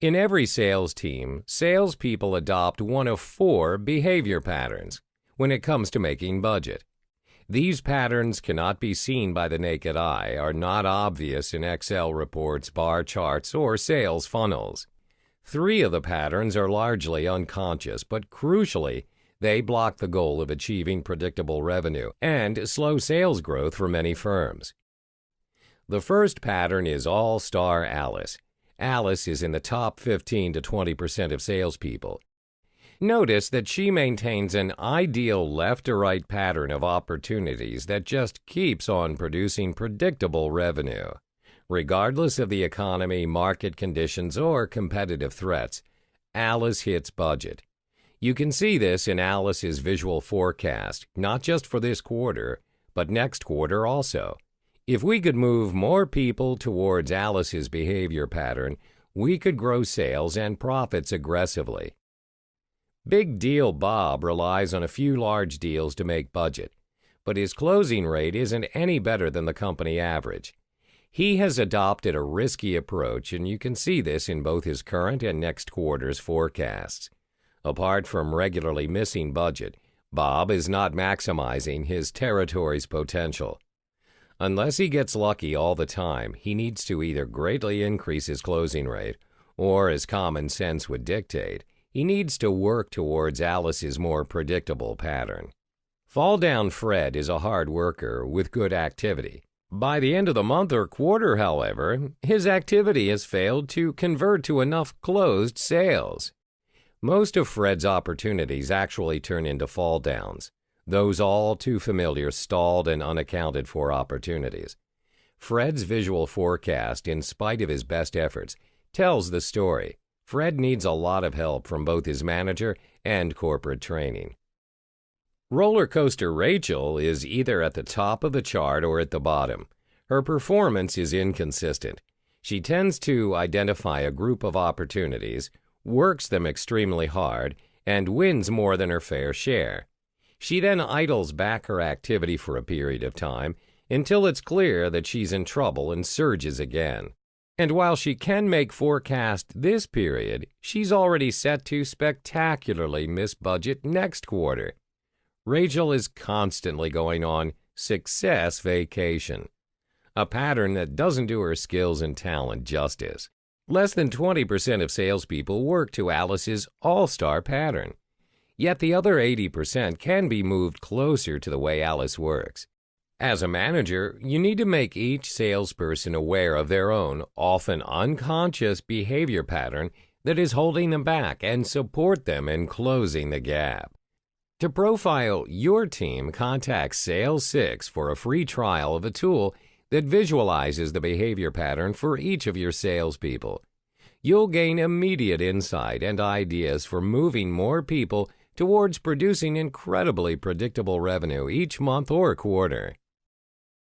In every sales team, salespeople adopt one of four behavior patterns when it comes to making budget. These patterns cannot be seen by the naked eye, are not obvious in Excel reports, bar charts, or sales funnels. Three of the patterns are largely unconscious, but crucially, they block the goal of achieving predictable revenue and slow sales growth for many firms. The first pattern is All-Star Alice. Alice is in the top 15 to 20% of salespeople. Notice that she maintains an ideal left-to-right pattern of opportunities that just keeps on producing predictable revenue. Regardless of the economy, market conditions, or competitive threats, Alice hits budget. You can see this in Alice's visual forecast, not just for this quarter, but next quarter also. If we could move more people towards Alice's behavior pattern, we could grow sales and profits aggressively. Big Deal Bob relies on a few large deals to make budget, but his closing rate isn't any better than the company average. He has adopted a risky approach, and you can see this in both his current and next quarter's forecasts. Apart from regularly missing budget, Bob is not maximizing his territory's potential. Unless he gets lucky all the time, he needs to either greatly increase his closing rate, or, as common sense would dictate, he needs to work towards Alice's more predictable pattern. Fall Down Fred is a hard worker with good activity. By the end of the month or quarter, however, his activity has failed to convert to enough closed sales. Most of Fred's opportunities actually turn into fall downs, those all too familiar stalled and unaccounted for opportunities. Fred's visual forecast, in spite of his best efforts, tells the story. Fred needs a lot of help from both his manager and corporate training. Roller Coaster Rachel is either at the top of the chart or at the bottom. Her performance is inconsistent. She tends to identify a group of opportunities, works them extremely hard, and wins more than her fair share. She then idles back her activity for a period of time until it's clear that she's in trouble and surges again. And while she can make forecast this period, she's already set to spectacularly miss budget next quarter. Rachel is constantly going on success vacation, a pattern that doesn't do her skills and talent justice. Less than 20% of salespeople work to Alice's all-star pattern, yet the other 80% can be moved closer to the way Alice works. As a manager, you need to make each salesperson aware of their own, often unconscious behavior pattern that is holding them back and support them in closing the gap. To profile your team, contact Sales 6 for a free trial of a tool that visualizes the behavior pattern for each of your salespeople. You'll gain immediate insight and ideas for moving more people towards producing incredibly predictable revenue each month or quarter.